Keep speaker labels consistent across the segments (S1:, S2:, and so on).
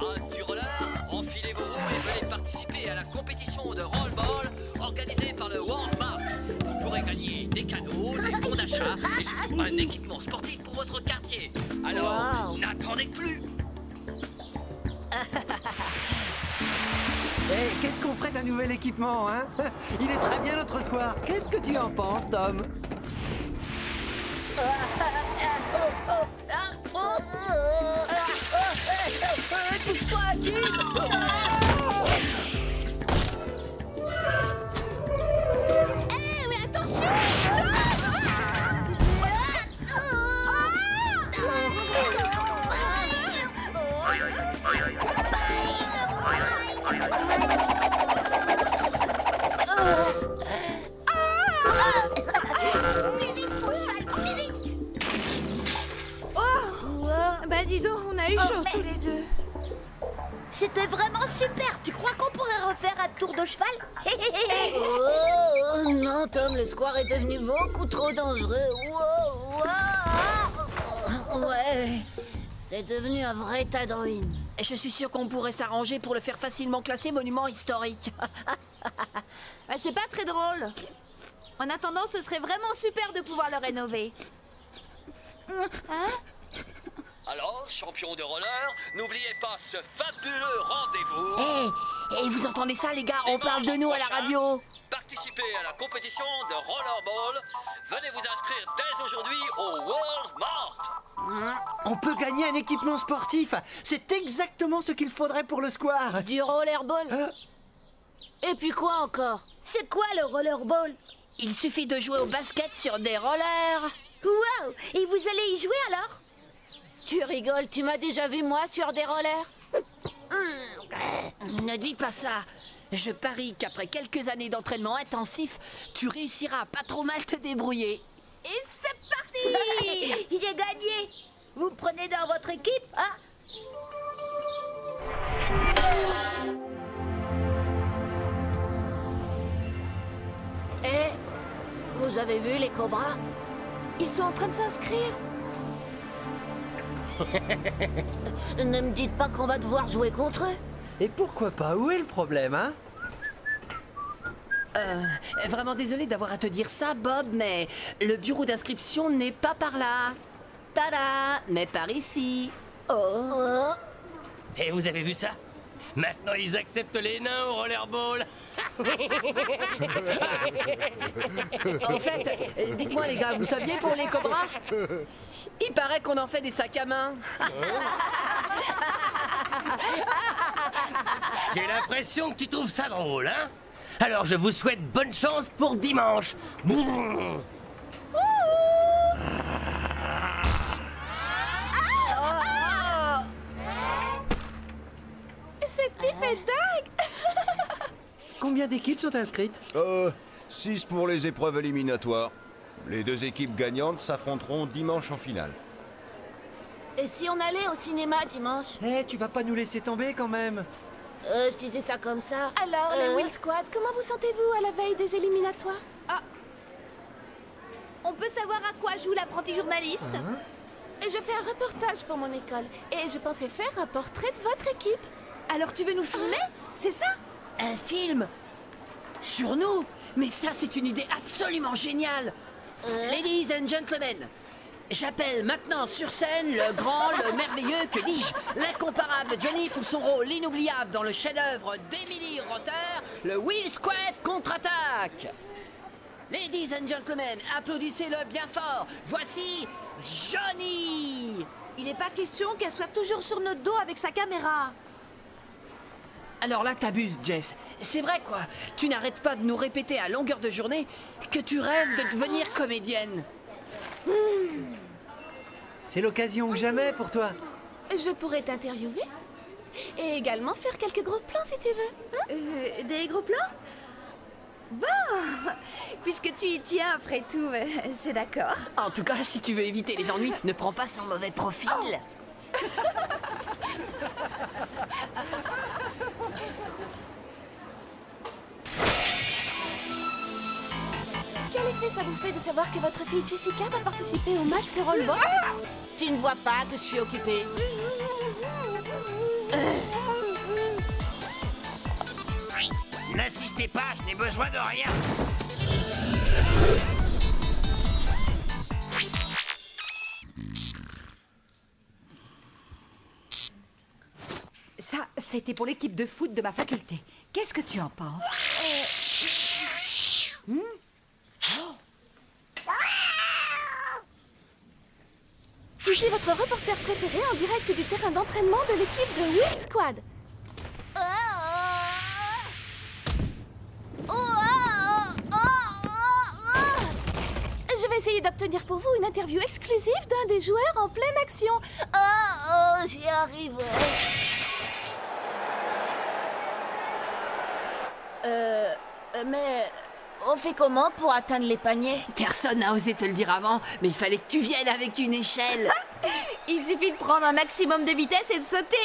S1: As du roller, enfilez vos roues et venez participer à la compétition de roll-ball organisée par le Walmart. Vous pourrez gagner des cadeaux, des bons d'achat et surtout un équipement sportif pour votre quartier. Alors, n'attendez plus.
S2: Hey, qu'est-ce qu'on ferait d'un nouvel équipement, hein? Il est très bien notre square. Qu'est-ce que tu en penses, Tom?
S3: Pousse-toi, Kim! Mais attention!
S4: Bah dis donc, on a eu chaud tous les deux.
S3: C'était vraiment super. Tu crois qu'on pourrait refaire un tour de cheval?
S5: Oh non, Tom, le square est devenu beaucoup trop dangereux. Ouais, c'est devenu un vrai tas de ruines.
S6: Et je suis sûre qu'on pourrait s'arranger pour le faire facilement classer monument historique.
S4: Bah, c'est pas très drôle. En attendant, ce serait vraiment super de pouvoir le rénover. Hein?
S1: Alors, champion de roller, n'oubliez pas ce fabuleux rendez-vous.
S6: Hé, vous entendez ça, les gars? On parle de nous à la radio.
S1: Participez à la compétition de rollerball. Venez vous inscrire dès aujourd'hui au World Mart.
S2: On peut gagner un équipement sportif. C'est exactement ce qu'il faudrait pour le square.
S5: Du rollerball. Et puis quoi encore?
S3: C'est quoi le rollerball?
S6: Il suffit de jouer au basket sur des rollers.
S3: Wow! Et vous allez y jouer alors?
S5: Tu rigoles, tu m'as déjà vu moi sur des rollers?
S6: Ne dis pas ça. Je parie qu'après quelques années d'entraînement intensif, tu réussiras pas trop mal te débrouiller.
S3: Et c'est parti! J'ai gagné! Vous me prenez dans votre équipe, hein?
S5: Vous avez vu les cobras?
S4: Ils sont en train de s'inscrire.
S5: Ne me dites pas qu'on va devoir jouer contre eux.
S2: Et pourquoi pas? Où est le problème, hein?
S6: Vraiment désolé d'avoir à te dire ça, Bob, mais le bureau d'inscription n'est pas par là. Tada! Mais par ici. Oh.
S7: Et vous avez vu ça? Maintenant, ils acceptent les nains au rollerball.
S6: En fait, dites-moi les gars, vous saviez pour les cobras? Il paraît qu'on en fait des sacs à main.
S7: J'ai l'impression que tu trouves ça drôle, hein? Alors je vous souhaite bonne chance pour dimanche.
S4: Cette type est dingue.
S2: Combien d'équipes sont inscrites?
S8: 6 pour les épreuves éliminatoires. Les 2 équipes gagnantes s'affronteront dimanche en finale.
S5: Et si on allait au cinéma dimanche?
S2: Tu vas pas nous laisser tomber quand même?
S5: Je disais ça comme ça.
S4: Alors, le Will Squad, comment vous sentez-vous à la veille des éliminatoires?
S3: On peut savoir à quoi joue l'apprenti journaliste?
S4: Et je fais un reportage pour mon école. Et je pensais faire un portrait de votre équipe.
S3: Alors tu veux nous filmer? C'est ça?
S6: Un film? Sur nous? Mais ça, c'est une idée absolument géniale. Ladies and gentlemen, j'appelle maintenant sur scène le grand, le merveilleux, que dis-je, l'incomparable Johnny pour son rôle inoubliable dans le chef-d'œuvre d'Emily roteur, le Wheel Squad contre-attaque. Ladies and gentlemen, applaudissez-le bien fort. Voici Johnny.
S4: Il n'est pas question qu'elle soit toujours sur notre dos avec sa caméra.
S6: Alors là, t'abuses, Jess. C'est vrai, quoi. Tu n'arrêtes pas de nous répéter à longueur de journée que tu rêves de devenir comédienne.
S2: C'est l'occasion ou jamais pour toi.
S9: Je pourrais t'interviewer et également faire quelques gros plans si tu veux. Hein?
S4: Des gros plans? Bon, puisque tu y tiens après tout, c'est d'accord.
S6: En tout cas, si tu veux éviter les ennuis, ne prends pas son mauvais profil.
S9: Quel effet ça vous fait de savoir que votre fille Jessica va participer au match de rollball?
S3: Tu ne vois pas que je suis occupée.
S7: N'insistez pas, je n'ai besoin de rien.
S10: Ça, c'était pour l'équipe de foot de ma faculté. Qu'est-ce que tu en penses?
S9: Ici votre reporter préféré en direct du terrain d'entraînement de l'équipe de Wheel Squad. Je vais essayer d'obtenir pour vous une interview exclusive d'un des joueurs en pleine action.
S3: J'y arriverai. Mais on fait comment pour atteindre les paniers?
S6: Personne n'a osé te le dire avant, mais il fallait que tu viennes avec une échelle.
S4: Il suffit de prendre un maximum de vitesse et de sauter.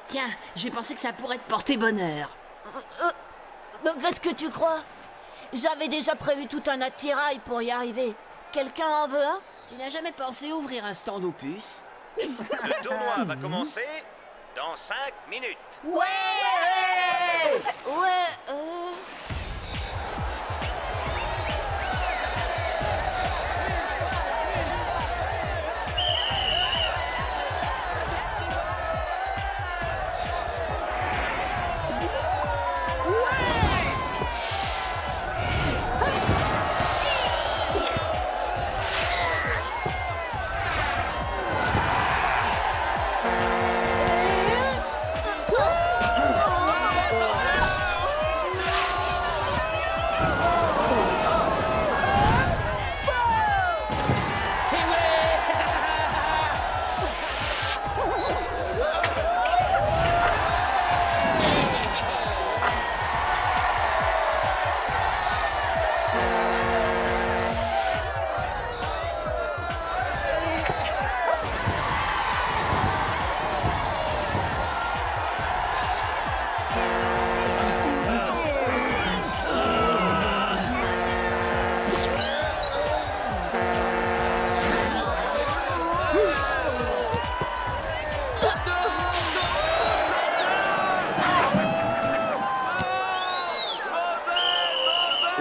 S6: Tiens, j'ai pensé que ça pourrait te porter bonheur.
S3: Qu'est-ce que tu crois? J'avais déjà prévu tout un attirail pour y arriver. Quelqu'un en veut un?
S6: Tu n'as jamais pensé ouvrir un stand aux puces?
S8: Le tournoi va commencer dans 5 minutes.
S3: Ouais.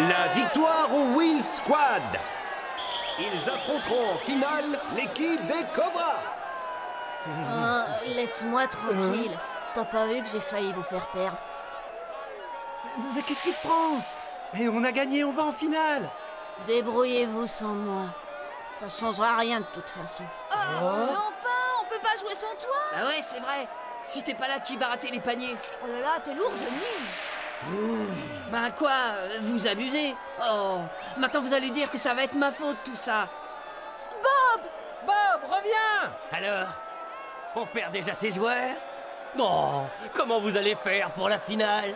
S8: La victoire au Wheel Squad. Ils affronteront en finale l'équipe des Cobras.
S3: Laisse-moi tranquille. T'as pas vu que j'ai failli vous faire perdre?
S2: Mais qu'est-ce qui te prend? Et on a gagné, on va en finale.
S3: Débrouillez-vous sans moi. Ça changera rien de toute façon.
S4: Mais enfin, on peut pas jouer sans toi.
S6: Ah ouais, c'est vrai. Si t'es pas là, qui va rater les paniers?
S4: Oh là là, t'es lourd, Johnny.
S6: Ben quoi, vous abusez. Oh, maintenant vous allez dire que ça va être ma faute tout ça.
S2: Bob, reviens.
S7: Alors, on perd déjà ses joueurs? Oh, comment vous allez faire pour la finale?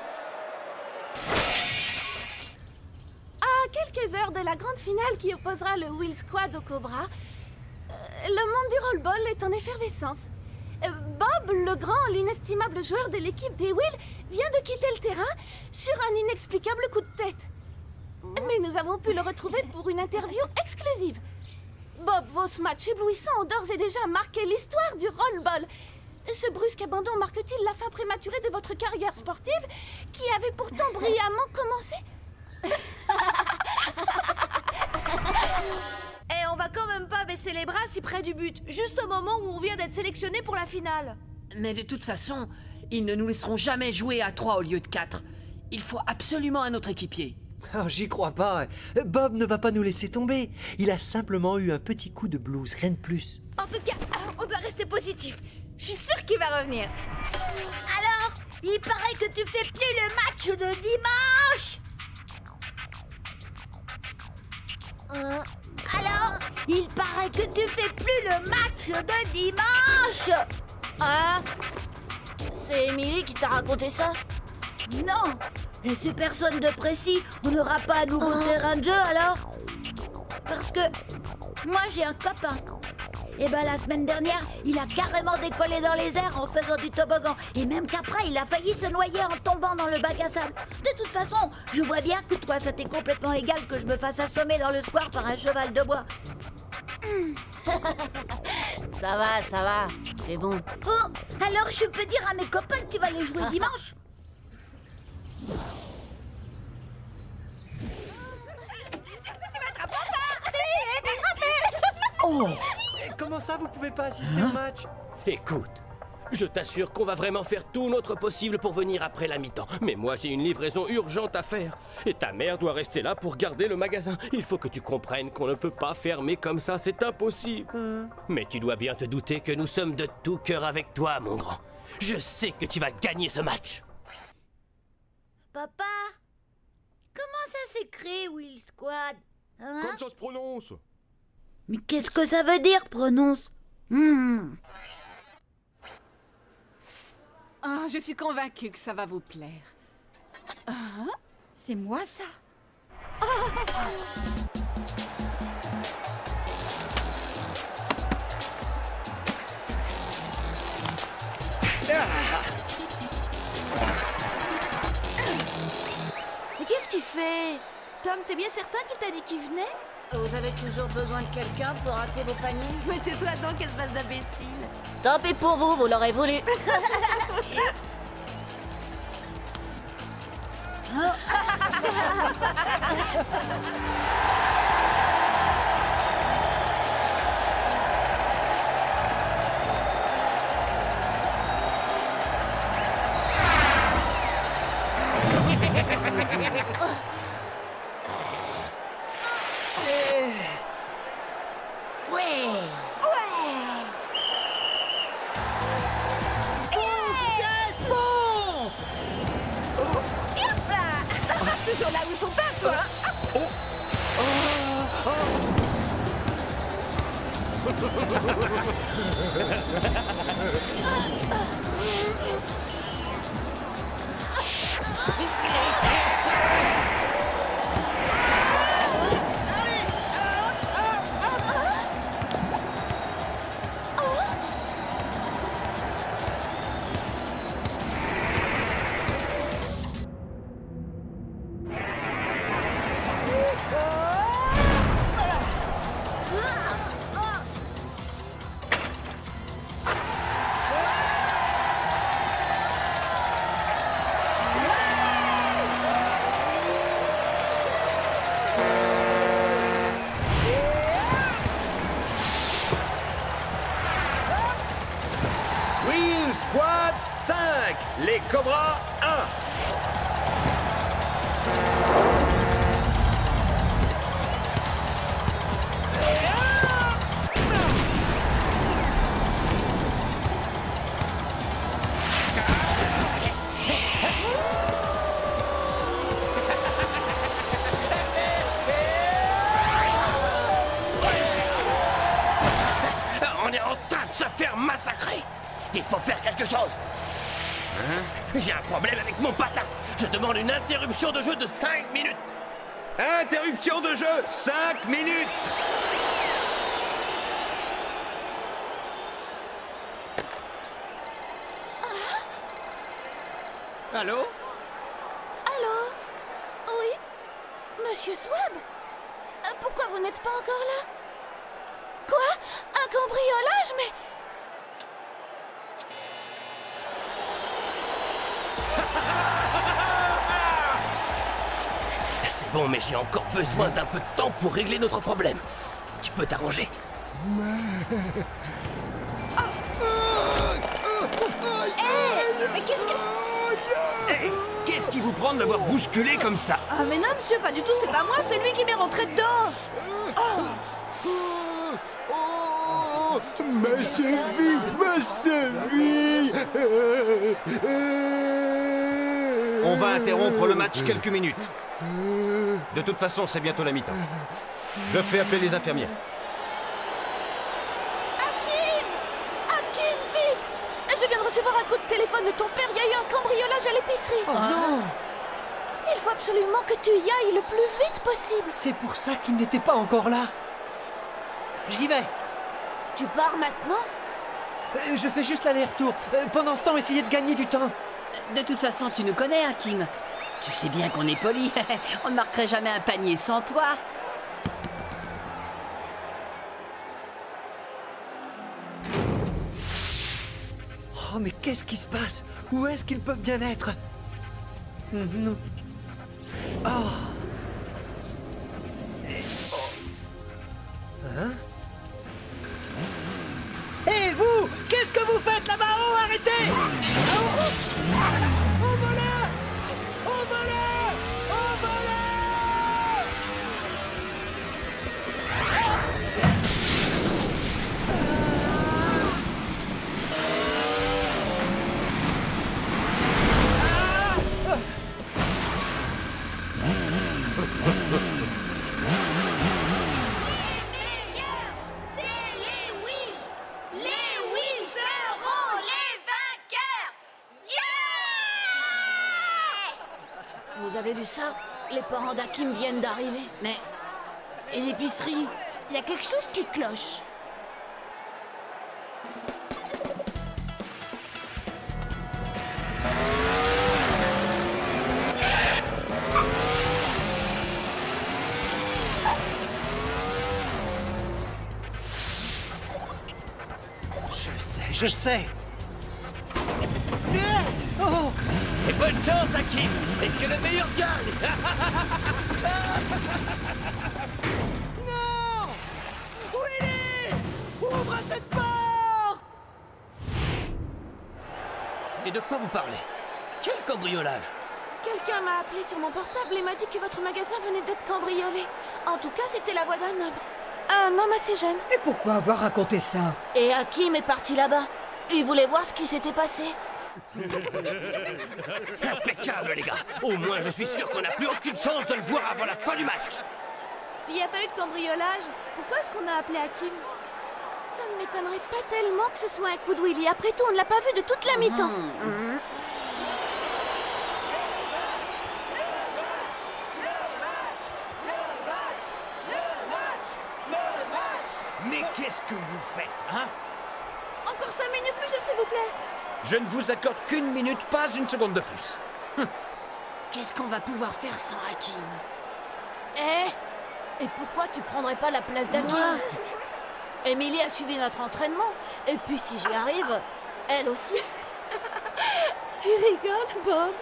S9: À quelques heures de la grande finale qui opposera le Wheel Squad au Cobra, le monde du rollball est en effervescence. Bob, le grand, l'inestimable joueur de l'équipe des Wheels, vient de quitter le terrain sur un inexplicable coup de tête. Mais nous avons pu le retrouver pour une interview exclusive. Bob, vos matchs éblouissants ont d'ores et déjà marqué l'histoire du rollball. Ce brusque abandon marque-t-il la fin prématurée de votre carrière sportive qui avait pourtant brillamment commencé?
S4: Et on va quand même pas baisser les bras si près du but, juste au moment où on vient d'être sélectionné pour la finale.
S6: Mais de toute façon, ils ne nous laisseront jamais jouer à 3 au lieu de 4. Il faut absolument un autre équipier.
S2: Oh, j'y crois pas. Bob ne va pas nous laisser tomber. Il a simplement eu un petit coup de blues, rien de plus.
S4: En tout cas, on doit rester positif. Je suis sûre qu'il va revenir.
S3: Alors, il paraît que tu fais plus le match de dimanche. Alors, il paraît que tu fais plus le match de dimanche. Ah, c'est Émilie qui t'a raconté ça? Non, et c'est personne de précis. On n'aura pas un nouveau terrain de jeu alors? Parce que moi j'ai un copain. Et ben la semaine dernière, il a carrément décollé dans les airs en faisant du toboggan. Et même qu'après, il a failli se noyer en tombant dans le bac à sable. De toute façon, je vois bien que toi, ça t'est complètement égal que je me fasse assommer dans le square par un cheval de bois. Ça va, c'est bon. Oh, alors je peux dire à mes copains que tu vas les jouer dimanche?
S2: Oh! Comment ça, vous pouvez pas assister au match?
S7: Écoute, je t'assure qu'on va vraiment faire tout notre possible pour venir après la mi-temps. Mais moi, j'ai une livraison urgente à faire. Et ta mère doit rester là pour garder le magasin. Il faut que tu comprennes qu'on ne peut pas fermer comme ça, c'est impossible. Mais tu dois bien te douter que nous sommes de tout cœur avec toi, mon grand. Je sais que tu vas gagner ce match.
S3: Papa, comment ça s'écrit, Will Squad? Hein?
S11: Comme ça se prononce.
S3: Mais qu'est-ce que ça veut dire, prononce?
S10: Ah, je suis convaincue que ça va vous plaire. Ah, c'est moi ça.
S4: Mais qu'est-ce qu'il fait? Tom, t'es bien certain qu'il t'a dit qu'il venait?
S3: Vous avez toujours besoin de quelqu'un pour rater vos paniers?
S4: Mais tais-toi donc, espèce d'imbécile.
S3: Tant pis pour vous, vous l'aurez voulu.
S4: Toujours là où il faut pas, toi.
S8: Will Squad 5, les Cobras 1.
S7: On est en train de se faire massacrer. Il faut faire quelque chose. J'ai un problème avec mon patin. Je demande une interruption de jeu de 5 minutes.
S8: Interruption de jeu, 5 minutes.
S7: Allô?
S9: Allô? Oui? Monsieur Swab? Pourquoi vous n'êtes pas encore là? Quoi? Un cambriolage? Mais...
S7: C'est bon, mais j'ai encore besoin d'un peu de temps pour régler notre problème. Tu peux t'arranger.
S8: comprendre l'avoir bousculé comme ça.
S4: Ah mais non monsieur, pas du tout, c'est pas moi, c'est lui qui m'est rentré dedans.
S11: Ma cheville, ma cheville.
S8: On va interrompre le match quelques minutes. De toute façon, c'est bientôt la mi-temps. Je fais appeler les infirmières.
S9: Hakim, vite! Je viens de recevoir un coup de téléphone de ton père. Il y a eu un cambriolage à l'épicerie.
S2: Oh non!
S9: Il faut absolument que tu y ailles le plus vite possible.
S2: C'est pour ça qu'il n'était pas encore là. J'y vais.
S3: Tu pars maintenant?
S2: Je fais juste l'aller-retour. Pendant ce temps, essayez de gagner du temps.
S6: De toute façon, tu nous connais, Hakim. Tu sais bien qu'on est poli. On ne marquerait jamais un panier sans toi.
S2: Oh, mais qu'est-ce qui se passe? Où est-ce qu'ils peuvent bien être? Oh. Hein? Hé, vous! Qu'est-ce que vous faites là-bas? Oh, arrêtez! Au volant! Au volant! Au volant!
S3: Vous avez vu ça? Les parents d'Hakim viennent d'arriver.
S6: Mais
S3: Et l'épicerie? Il y a quelque chose qui cloche.
S2: Je sais. Oh!
S7: Et bonne chance, Hakim! Et que le meilleur gagne!
S2: Non! Willy! Ouvre cette porte!
S7: Et de quoi vous parlez? Quel cambriolage?
S9: Quelqu'un m'a appelé sur mon portable et m'a dit que votre magasin venait d'être cambriolé. En tout cas, c'était la voix d'un homme. Un homme assez jeune.
S2: Et pourquoi avoir raconté ça?
S3: Et Hakim est parti là-bas. Il voulait voir ce qui s'était passé.
S7: Impeccable, les gars! Au moins, je suis sûr qu'on n'a plus aucune chance de le voir avant la fin du match!
S4: S'il n'y a pas eu de cambriolage, pourquoi est-ce qu'on a appelé Hakim?
S9: Ça ne m'étonnerait pas tellement que ce soit un coup de Willy. Après tout, on ne l'a pas vu de toute la mi-temps.
S8: Mais qu'est-ce que vous faites, hein?
S4: Encore 5 minutes plus, s'il vous plaît.
S8: Je ne vous accorde qu'une minute, pas une seconde de plus.
S6: Qu'est-ce qu'on va pouvoir faire sans Hakim?
S3: Et pourquoi tu prendrais pas la place d'Hakim? Émilie a suivi notre entraînement. Et puis si j'y arrive, elle aussi.
S9: Tu rigoles, Bob?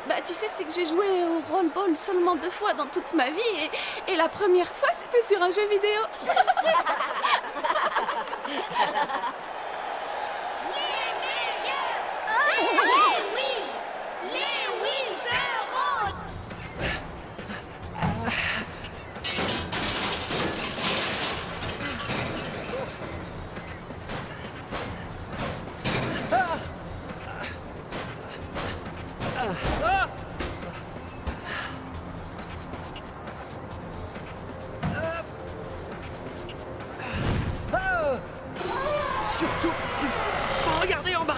S9: Bah, tu sais, c'est que j'ai joué au roll-ball seulement 2 fois dans toute ma vie. Et la première fois, c'était sur un jeu vidéo.
S2: Surtout, regardez en bas.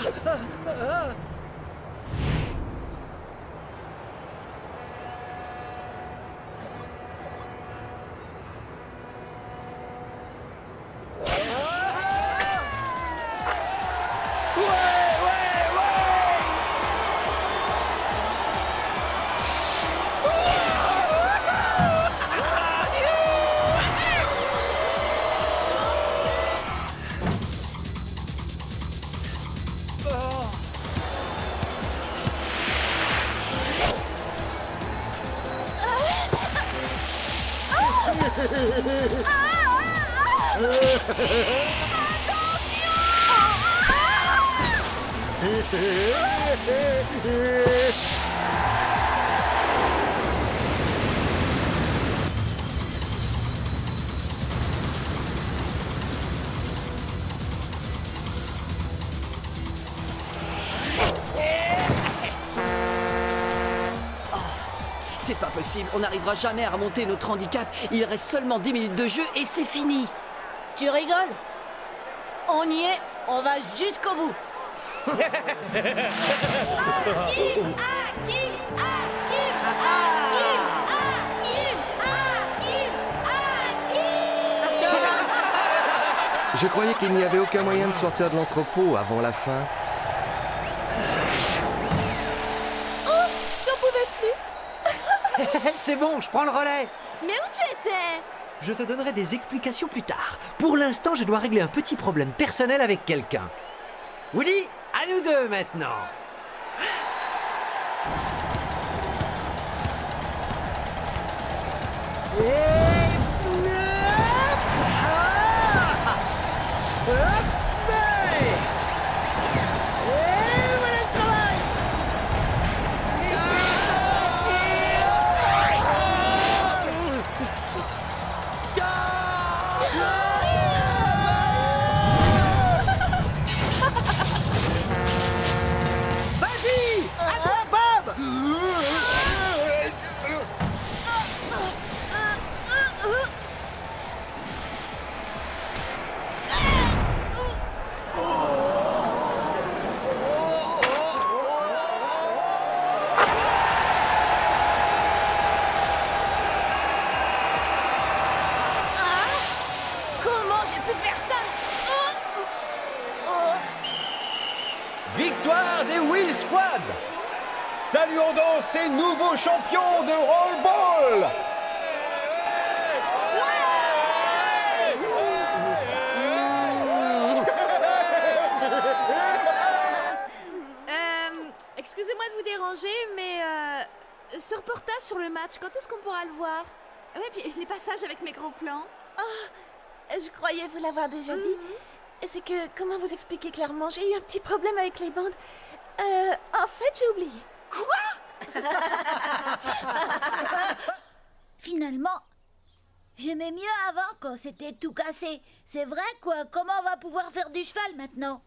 S6: C'est pas possible, on n'arrivera jamais à remonter notre handicap. Il reste seulement 10 minutes de jeu et c'est fini.
S3: Tu rigoles? On y est, on va jusqu'au bout.
S8: Je croyais qu'il n'y avait aucun moyen de sortir de l'entrepôt avant la fin.
S9: J'en pouvais plus.
S2: C'est bon, je prends le relais.
S4: Mais où tu étais?
S2: Je te donnerai des explications plus tard. Pour l'instant, je dois régler un petit problème personnel avec quelqu'un. Woody, à nous deux maintenant.
S8: Victoire des Wheel Squad! Saluons donc ces nouveaux champions de roll-ball!
S4: Excusez-moi de vous déranger, mais ce reportage sur le match, quand est-ce qu'on pourra le voir?
S9: Ouais, puis les passages avec mes gros plans. Oh, je croyais vous l'avoir déjà dit. C'est que, comment vous expliquer clairement, j'ai eu un petit problème avec les bandes. En fait, j'ai oublié.
S3: Quoi? Finalement, j'aimais mieux avant quand c'était tout cassé. C'est vrai, quoi. Comment on va pouvoir faire du cheval maintenant?